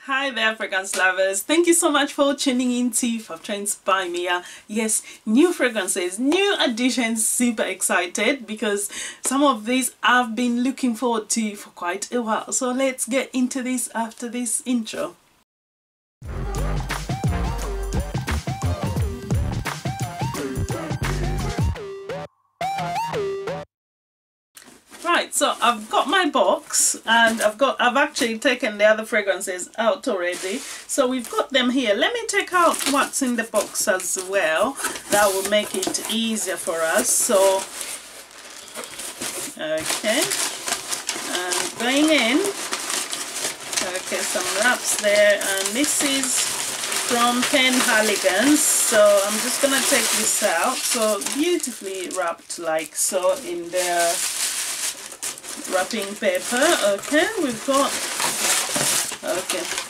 Hi there, fragrance lovers. Thank you so much for tuning in to Fab Trends by Mia. Yes, new fragrances, new additions. Super excited because some of these I've been looking forward to for quite a while. So let's get into this after this intro. Right, so I've got my box and I've actually taken the other fragrances out already. So we've got them here. Let me take out what's in the box as well. That will make it easier for us. So, okay, and going in. Okay, some wraps there, and this is from Penhaligon'S. So I'm just gonna take this out. So beautifully wrapped like so in their wrapping paper. Okay, we've got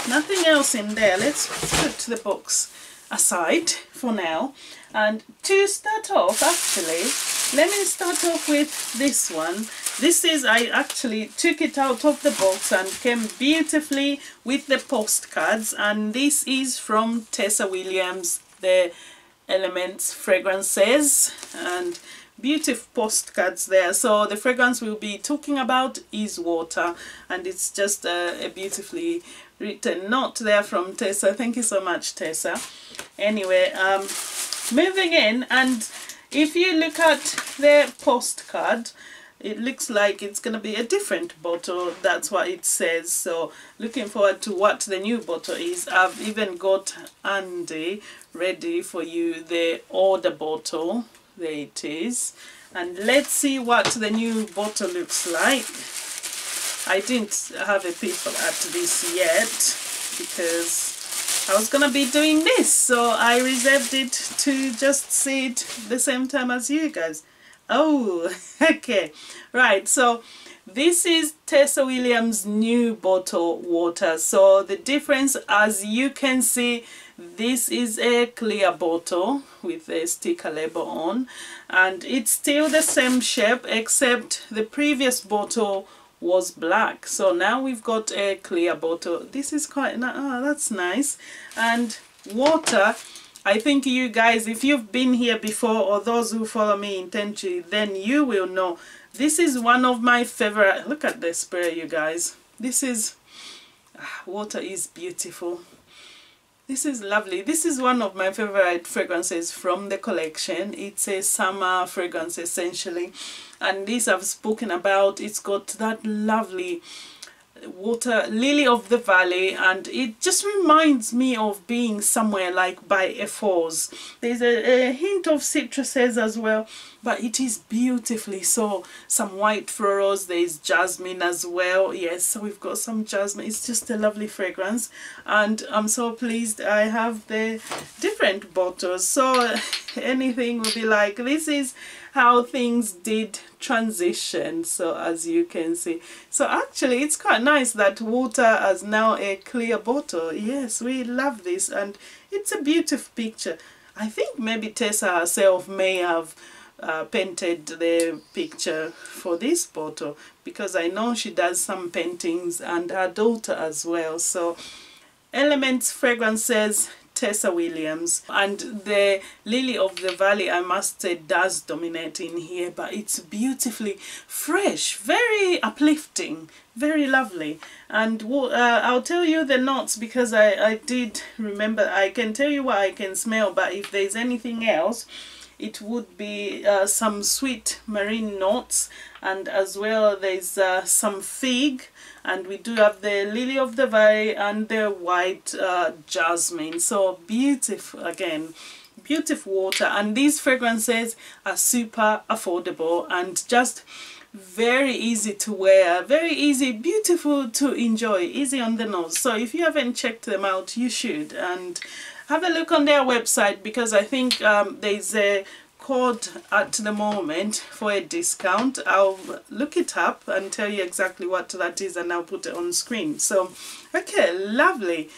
nothing else in there. Let's put the box aside for now. And to start off, actually, let me start off with this one. This is, I actually took it out of the box and came beautifully with the postcards, and this is from Tessa Williams, the Elements fragrances, and beautiful postcards there. So the fragrance we'll be talking about is Water, and it's just a beautifully written note there from Tessa. Thank you so much, Tessa. Anyway, moving in, and if you look at the postcard, it looks like it's going to be a different bottle. That's what it says. So looking forward to what the new bottle is. I've even got Andy ready for you, the order bottle. There it is, and let's see what the new bottle looks like. I didn't have a peep at this yet because I was gonna be doing this, so I reserved it to just see it the same time as you guys. Oh, okay, right, so this is Tessa Williams' new bottle, Water. So the difference, as you can see, this is a clear bottle with a sticker label on, and it's still the same shape except the previous bottle was black. So now we've got a clear bottle. This is quite that's nice. And Water, I think you guys, if you've been here before, or those who follow me intensely, then you will know this is one of my favorite. Look at the spray, you guys. This is Water is beautiful. This is lovely. This is one of my favorite fragrances from the collection. It's a summer fragrance essentially, and this I've spoken about. It's got that lovely water, lily of the valley, and it just reminds me of being somewhere like by a falls. There's a hint of citruses as well, but it is beautifully so. Some white florals, there's jasmine as well. Yes, so we've got some jasmine. It's just a lovely fragrance, and I'm so pleased I have the different bottles. So anything will be like, this is how things did transition. So as you can see, so actually it's quite nice that Water has now a clear bottle. Yes, we love this, and it's a beautiful picture. I think maybe Tessa herself may have painted the picture for this bottle, because I know she does some paintings, and her daughter as well. So Elements fragrances, Tessa Williams, and the Lily of the Valley, I must say, does dominate in here, but it's beautifully fresh, very uplifting, very lovely. And I'll tell you the notes, because I did remember. I can tell you what I can smell, but if there's anything else, it would be some sweet marine notes, and as well there's some fig, and we do have the Lily of the Valley and the white jasmine. So beautiful, again, beautiful Water. And these fragrances are super affordable and just very easy to wear, very easy, beautiful to enjoy, easy on the nose. So if you haven't checked them out, you should, and have a look on their website, because I think there's a code at the moment for a discount. I'll look it up and tell you exactly what that is, and I'll put it on screen. So okay, lovely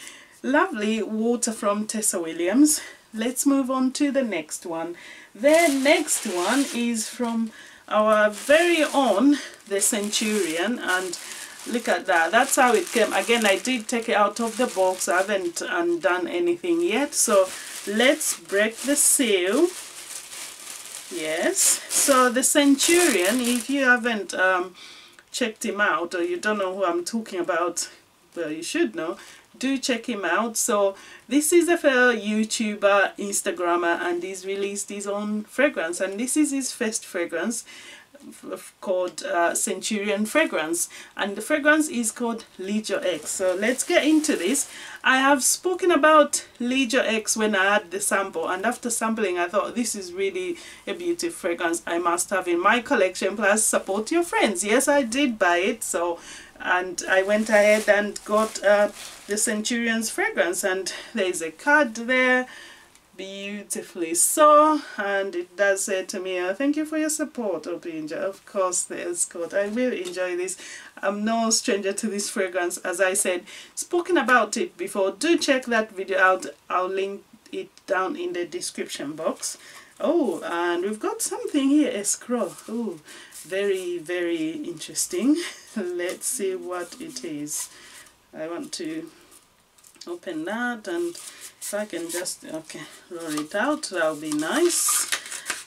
Water from Tessa Williams. Let's move on to the next one. The next one is from our very own, the Scenturion, and look at that. That's how it came. Again, I did take it out of the box. I haven't undone anything yet, so let's break the seal. Yes, so the Scenturion, if you haven't checked him out, or you don't know who I'm talking about, well, you should know, do check him out. So this is a fellow YouTuber, Instagrammer, and he's released his own fragrance, and this is his first fragrance called Scenturion fragrance, and the fragrance is called LEGIO X. So let's get into this. I have spoken about LEGIO X when I had the sample, and after sampling I thought this is really a beautiful fragrance I must have in my collection, plus support your friends. Yes, I did buy it, so, and I went ahead and got the Centurion's fragrance, and there's a card there, beautifully so, and it does say to me, thank you for your support, Opinja. Of course, there's code. I will enjoy this. I'm no stranger to this fragrance. As I said, spoken about it before. Do check that video out. I'll link it down in the description box. Oh, and we've got something here, a scroll. Oh, very, very interesting. Let's see what it is. I want to open that, and if I can just, okay, roll it out, that'll be nice.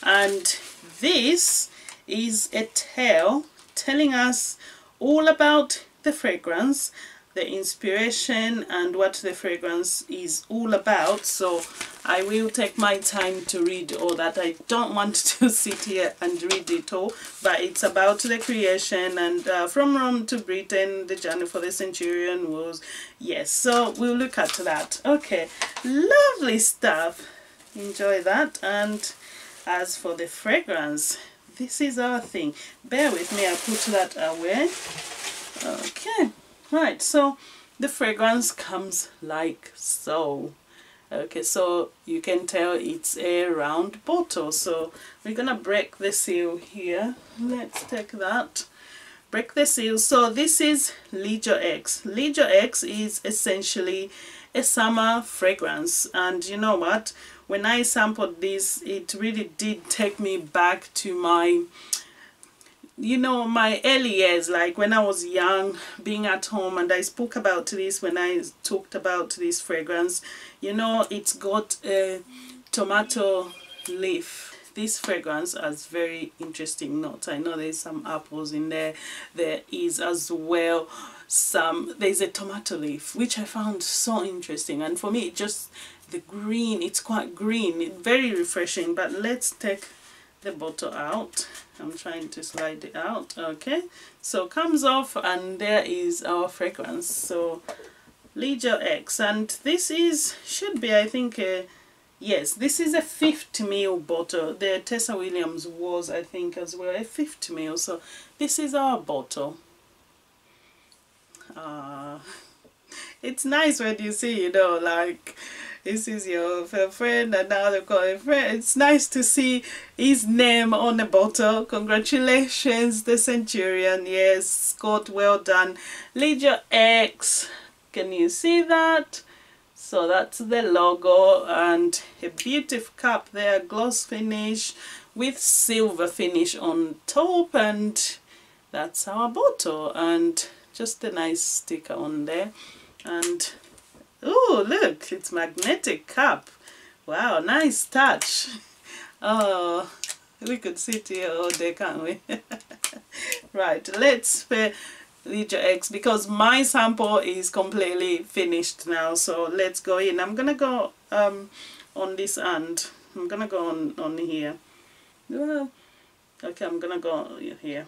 And this is a tale telling us all about the fragrance, the inspiration, and what the fragrance is all about. So I will take my time to read all that. I don't want to sit here and read it all, but it's about the creation, and from Rome to Britain, the journey for the Centurion was, yes, so we'll look at that. Okay, lovely stuff. Enjoy that. And as for the fragrance, this is our thing. Bear with me, I'll put that away. Okay, right, so the fragrance comes like so. Okay, so you can tell it's a round bottle. So we're gonna break the seal here. Let's take that, break the seal. So this is LEGIO X. LEGIO X is essentially a summer fragrance, and you know what, when I sampled this, it really did take me back to my, you know, my early years, like when I was young, being at home, and I spoke about this when I talked about this fragrance. You know, it's got a tomato leaf. This fragrance has very interesting notes. I know there's some apples in there. There is as well there's a tomato leaf, which I found so interesting, and for me, just the green, it's quite green, it's very refreshing. But let's take the bottle out. I'm trying to slide it out. Okay, so comes off, and there is our fragrance. So LEGIO X, and this should be, I think, yes, this is a 50 ml bottle. The Tessa Williams was, I think, as well a 50 ml. So this is our bottle. It's nice when you see, you know, like, this is your friend, and now they call it friend. It's nice to see his name on the bottle. Congratulations, the Scenturion. Yes, Scott, well done. LEGIO X. Can you see that? So that's the logo, and a beautiful cap there, gloss finish with silver finish on top, and that's our bottle, and just a nice sticker on there. And oh, look, it's magnetic cap. Wow, nice touch. Oh, we could sit here all day, can't we? Right, let's pay LEGIO X, because my sample is completely finished now. So let's go in. I'm gonna go on this end. I'm gonna go on here. Well, okay, I'm gonna go here.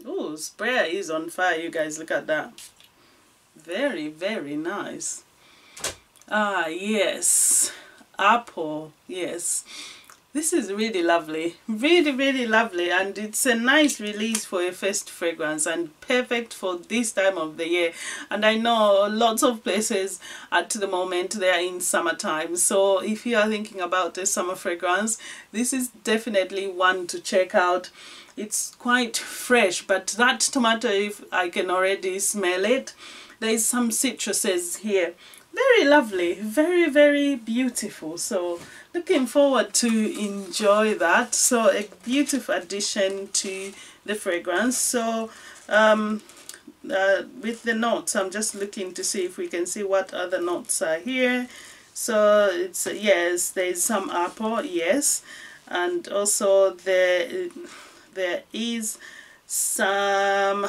Oh, sprayer is on fire, you guys, look at that. Very, very nice. Ah, yes, apple, yes. This is really lovely, really, really lovely, and it's a nice release for a first fragrance, and perfect for this time of the year. And I know lots of places at the moment they are in summertime, so if you are thinking about a summer fragrance, this is definitely one to check out. It's quite fresh, but that tomato, if I can already smell it. There is some citruses here. Very lovely, very, very beautiful. So looking forward to enjoy that. So a beautiful addition to the fragrance. So with the notes. I'm just looking to see if we can see what other notes are here. So it's yes, there's some apple, yes, and also there is some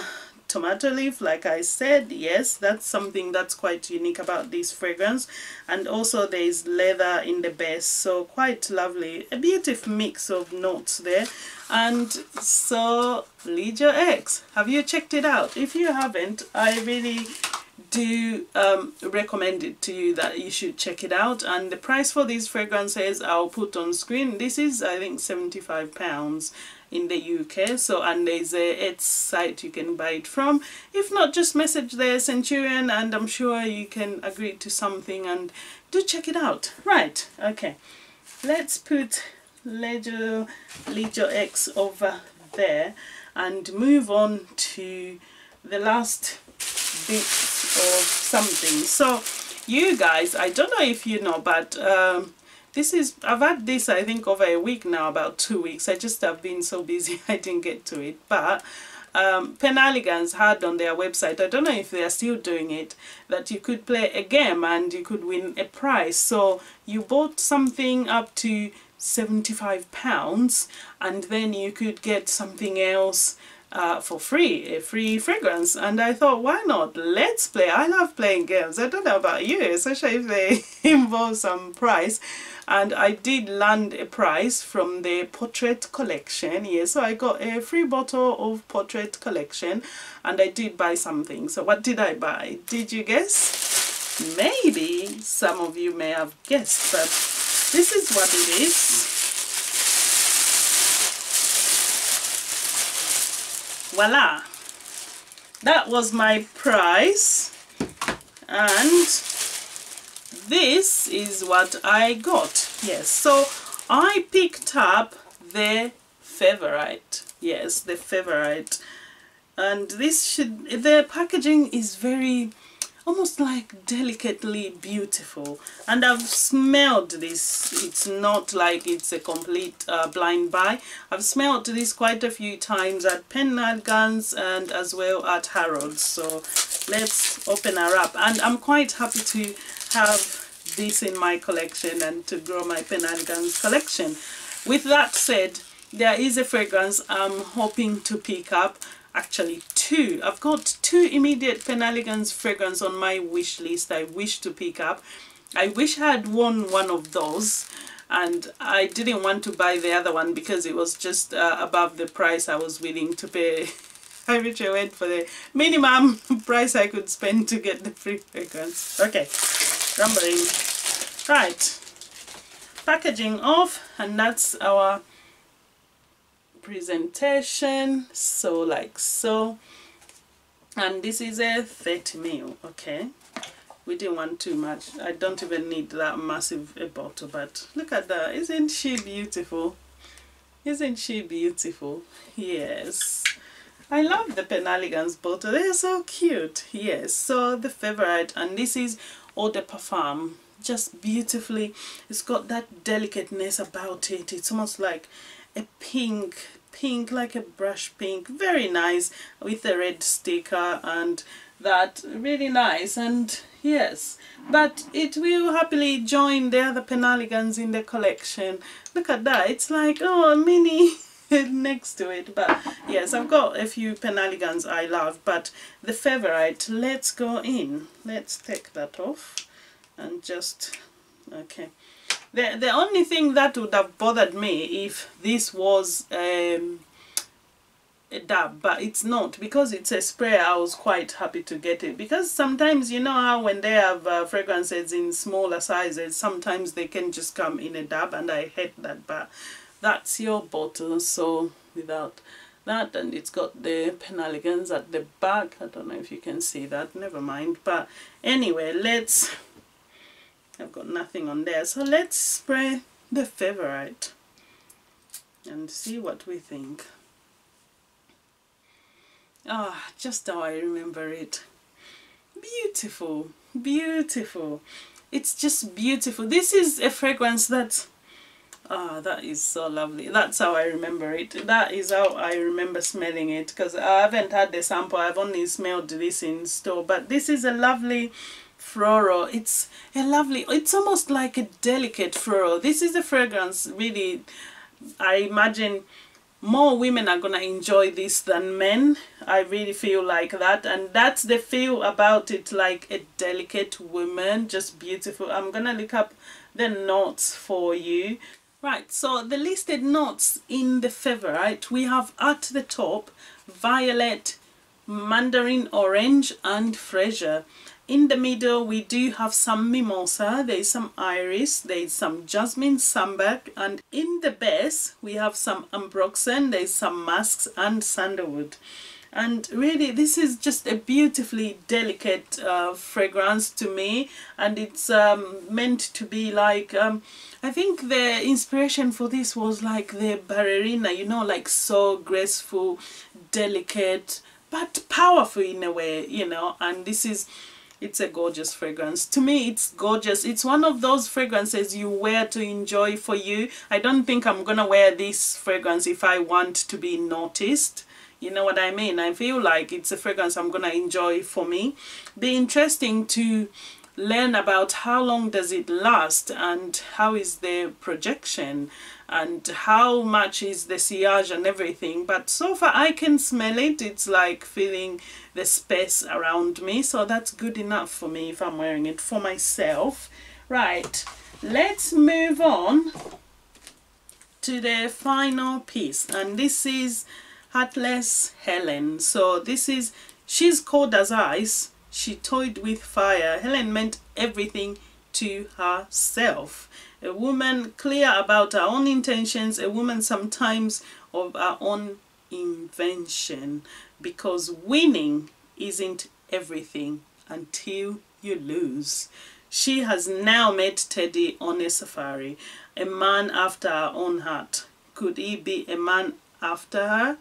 tomato leaf, like I said. Yes, that's something that's quite unique about this fragrance. And also there is leather in the base, so quite lovely, a beautiful mix of notes there. And so LEGIO X, have you checked it out? If you haven't, I really do recommend it to you, that you should check it out. And the price for these fragrances I'll put on screen. This is, I think, £75 in the UK. So, and there's a Etsy site you can buy it from. If not, just message the Scenturion and I'm sure you can agree to something, and do check it out. Right, okay, let's put LEGIO X over there and move on to the last bits of something. So you guys, I don't know if you know, but this is, I've had this I think over a week now, about 2 weeks. I just have been so busy I didn't get to it. But Penhaligon'S had on their website, I don't know if they are still doing it, that you could play a game and you could win a prize. So you bought something up to £75 and then you could get something else for free, a free fragrance. And I thought, why not? Let's play. I love playing games. I don't know about you, especially if they involve some prize. And I did land a prize from the portrait collection. Yes, so I got a free bottle of portrait collection and I did buy something. So what did I buy? Did you guess? Maybe some of you may have guessed, but this is what it is. Voila! That was my prize, and this is what I got. Yes, so I picked up the favorite. Yes, the favorite. And this should, the packaging is very, almost like delicately beautiful. And I've smelled this. It's not like it's a complete blind buy. I've smelled this quite a few times at Penhaligon'S and as well at Harrods. So let's open her up. And I'm quite happy to have this in my collection and to grow my Penhaligon'S collection. With that said, there is a fragrance I'm hoping to pick up. Actually two. I've got two immediate Penhaligon'S fragrance on my wish list I wish to pick up. I wish I had won one of those, and I didn't want to buy the other one because it was just above the price I was willing to pay. I wish I went for the minimum price I could spend to get the free fragrance. Okay, rumbling. Right, packaging off, and that's our presentation. So like so, and this is a 30 ml. Okay, we didn't want too much. I don't even need that massive a bottle, but look at that. Isn't she beautiful? Isn't she beautiful? Yes, I love the Penhaligon'S bottle. They're so cute. Yes, so the favorite, and this is Eau de Parfum. Just beautifully, it's got that delicateness about it. It's almost like a pink, like a brush pink, very nice, with a red sticker and that, really nice. And yes, but it will happily join the other Penhaligon'S in the collection. Look at that, it's like, oh, a mini next to it. But yes, I've got a few Penhaligon'S I love, but the favorite, let's go in. Let's take that off and just, okay. The only thing that would have bothered me if this was a dab, but it's not, because it's a spray. I was quite happy to get it, because sometimes, you know how when they have fragrances in smaller sizes, sometimes they can just come in a dab, and I hate that. But that's your bottle, so without that, and it's got the Penhaligon'S at the back. I don't know if you can see that, never mind. But anyway, let's, I've got nothing on there, so let's spray the favorite and see what we think. Ah, just how I remember it. Beautiful, beautiful. It's just beautiful. This is a fragrance that Ah, that is so lovely. That's how I remember it. That is how I remember smelling it, because I haven't had the sample. I've only smelled this in store. But this is a lovely floral. It's a lovely, it's almost like a delicate floral. This is a fragrance, really, I imagine more women are gonna enjoy this than men. I really feel like that, and that's the feel about it, like a delicate woman, just beautiful. I'm gonna look up the notes for you. Right, so the listed notes in the favorite, we have at the top violet, mandarin orange and freesia. In the middle we do have some mimosa, there is some iris, there is some jasmine, sambac, and in the base we have some ambroxan, there is some masks and sandalwood. And really this is just a beautifully delicate fragrance to me, and it's meant to be like I think the inspiration for this was like the ballerina, you know, like so graceful, delicate but powerful in a way, you know. And this is, it's a gorgeous fragrance. To me it's gorgeous. It's one of those fragrances you wear to enjoy for you. I don't think I'm gonna wear this fragrance if I want to be noticed. You know what I mean? I feel like it's a fragrance I'm gonna enjoy for me. Be interesting to learn about how long does it last, and how is the projection, and how much is the sillage and everything. But so far I can smell it. It's like feeling the space around me, so that's good enough for me if I'm wearing it for myself. Right, let's move on to the final piece, and this is Heartless Helen. So this is, she's cold as ice, she toyed with fire. Helen meant everything to herself. A woman clear about her own intentions, a woman sometimes of her own invention, because winning isn't everything until you lose. She has now met Teddy on a safari, a man after her own heart. Could he be a man after her?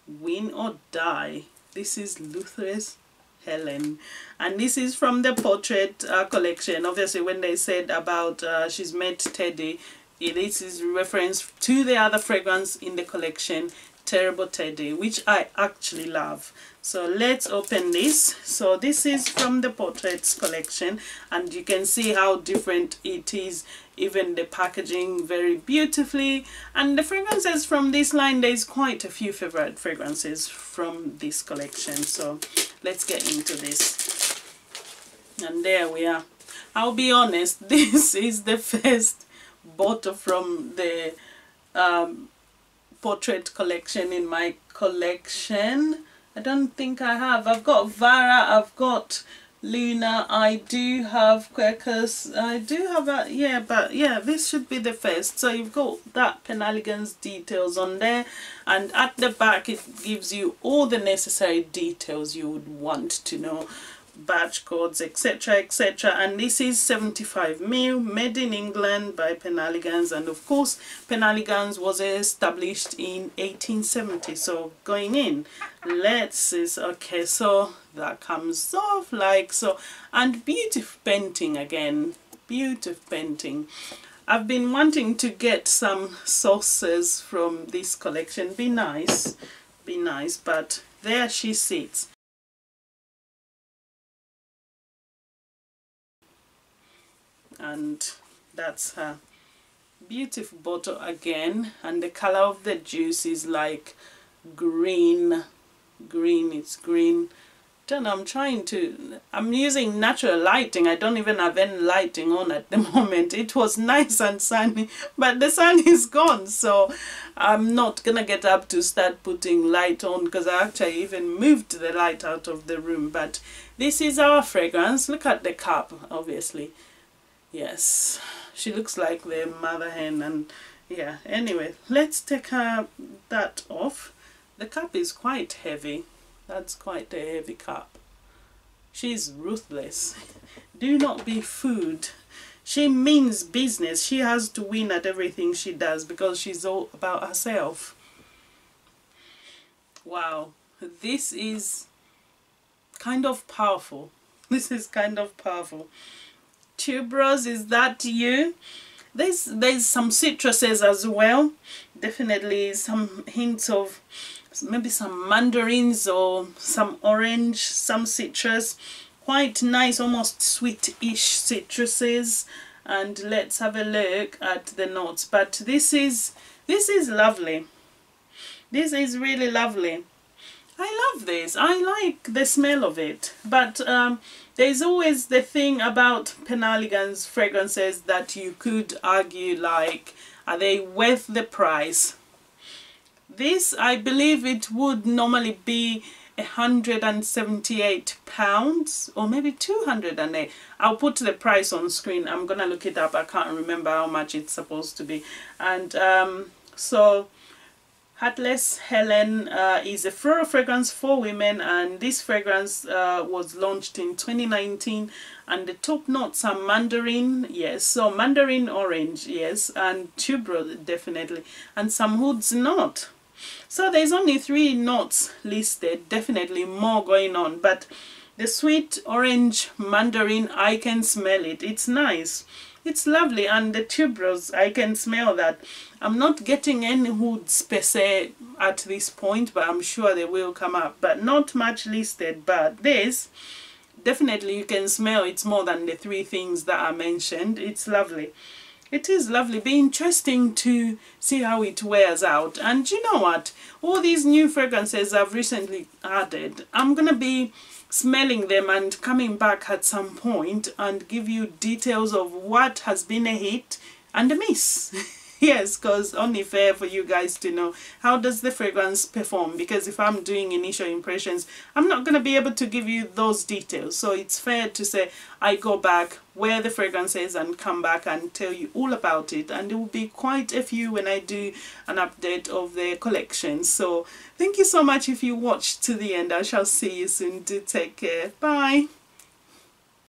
Win or die. This is Luther's Helen, and this is from the portrait collection. Obviously when they said about she's met Teddy, this is reference to the other fragrance in the collection, Terrible Teddy, which I actually love. So let's open this. So this is from the portraits collection, and you can see how different it is, even the packaging very beautifully. And the fragrances from this line, there's quite a few favorite fragrances from this collection, so let's get into this. And there we are. I'll be honest, this is the first bottle from the portrait collection in my collection. I don't think I have. I've got Vara, I've got Luna, I do have Quakers, I do have a, yeah, but yeah, this should be the first. So you've got that Penhaligon'S details on there, and at the back it gives you all the necessary details you would want to know, batch codes, etc, etc. And this is 75ml, made in England by Penhaligon'S, and of course Penhaligon'S was established in 1870. So going in, let's see. Okay, so that comes off like so, and beautiful painting again, beautiful painting. I've been wanting to get some sauces from this collection. Be nice, but there she sits. And that's her beautiful bottle again, and the color of the juice is like green, it's green. Don't know, I'm using natural lighting. I don't even have any lighting on at the moment. It was nice and sunny, but the sun is gone, so I'm not gonna get up to start putting light on, because I actually even moved the light out of the room. But this is our fragrance. Look at the cup, obviously. Yes, she looks like the mother hen. And yeah, anyway, let's take that off. The cup is quite heavy. That's quite a heavy cup. She's ruthless. Do not be fooled. She means business. She has to win at everything she does, because she's all about herself. Wow, this is kind of powerful. This is kind of powerful. Tuberose, is that you? there's some citruses as well, definitely some hints of maybe some mandarins or some orange, some citrus, quite nice, almost sweet-ish citruses. And let's have a look at the notes. But this is lovely. This is really lovely. I love this. I like the smell of it. But there's always the thing about Penhaligon's fragrances that you could argue, like, are they worth the price? This, I believe it would normally be £178 or maybe 208. I'll put the price on screen. I'm gonna look it up. I can't remember how much it's supposed to be. And so Heartless Helen is a floral fragrance for women, and this fragrance was launched in 2019. And the top notes are mandarin, yes, so mandarin orange, yes, and tuberose, definitely, and some hoods not. So there's only 3 notes listed, definitely more going on, but the sweet orange mandarin, I can smell it. It's nice, it's lovely, and the tuberose, I can smell that. I'm not getting any hoods per se at this point, but I'm sure they will come up, but not much listed. But this, definitely you can smell it's more than the 3 things that are mentioned. It's lovely. It is lovely. Be interesting to see how it wears out. And you know what? All these new fragrances I've recently added, I'm going to be smelling them and coming back at some point and give you details of what has been a hit and a miss. Yes, because only fair for you guys to know how does the fragrance perform, because if I'm doing initial impressions, I'm not going to be able to give you those details. So it's fair to say I go back, wear the fragrances and come back and tell you all about it, and there will be quite a few when I do an update of the collection. So thank you so much if you watched to the end. I shall see you soon. Do take care. Bye.